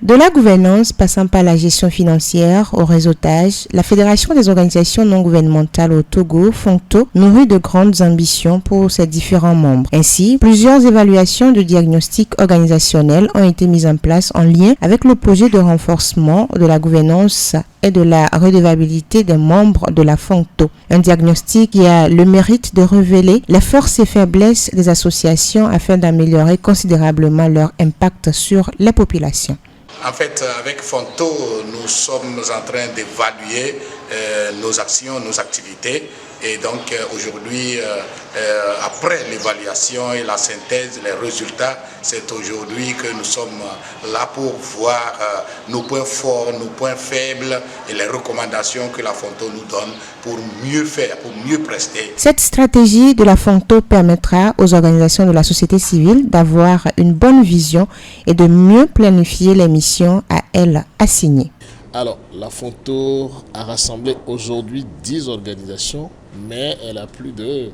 De la gouvernance passant par la gestion financière au réseautage, la Fédération des organisations non gouvernementales au Togo, FONGTO, nourrit de grandes ambitions pour ses différents membres. Ainsi, plusieurs évaluations de diagnostic organisationnel ont été mises en place en lien avec le projet de renforcement de la gouvernance et de la redevabilité des membres de la FONGTO. Un diagnostic qui a le mérite de révéler les forces et faiblesses des associations afin d'améliorer considérablement leur impact sur les populations. En fait, avec FONGTO, nous sommes en train d'évaluer nos actions, nos activités. Et donc aujourd'hui, après l'évaluation et la synthèse, les résultats, c'est aujourd'hui que nous sommes là pour voir nos points forts, nos points faibles et les recommandations que la FONGTO nous donne pour mieux faire, pour mieux prester. Cette stratégie de la FONGTO permettra aux organisations de la société civile d'avoir une bonne vision et de mieux planifier les missions à elles assignées. Alors, la FONGTO a rassemblé aujourd'hui 10 organisations, mais elle a plus de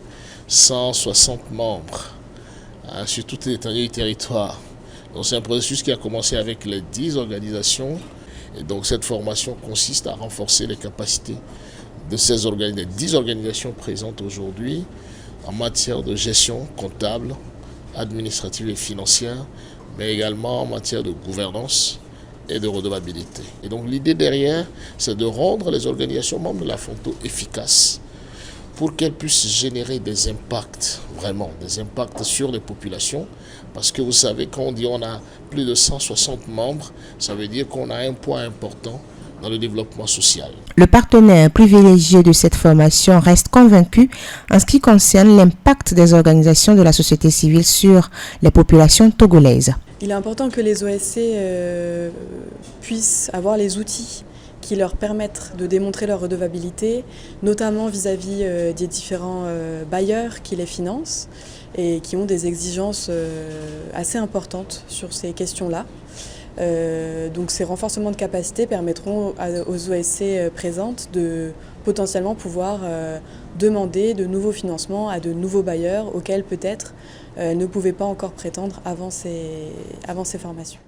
160 membres sur toute l'étendue du territoire. Donc c'est un processus qui a commencé avec les 10 organisations. Et donc cette formation consiste à renforcer les capacités de ces 10 organisations présentes aujourd'hui en matière de gestion comptable, administrative et financière, mais également en matière de gouvernance et de redevabilité. Et donc l'idée derrière, c'est de rendre les organisations membres de la FONGTO efficaces pour qu'elles puissent générer des impacts, vraiment, des impacts sur les populations. Parce que vous savez, quand on dit qu'on a plus de 160 membres, ça veut dire qu'on a un poids important dans le développement social. Le partenaire privilégié de cette formation reste convaincu en ce qui concerne l'impact des organisations de la société civile sur les populations togolaises. Il est important que les OSC puissent avoir les outils qui leur permettent de démontrer leur redevabilité, notamment vis-à-vis des différents bailleurs qui les financent et qui ont des exigences assez importantes sur ces questions-là. Donc ces renforcements de capacité permettront aux OSC présentes de potentiellement pouvoir demander de nouveaux financements à de nouveaux bailleurs auxquels peut-être ne pouvaient pas encore prétendre avant ces formations.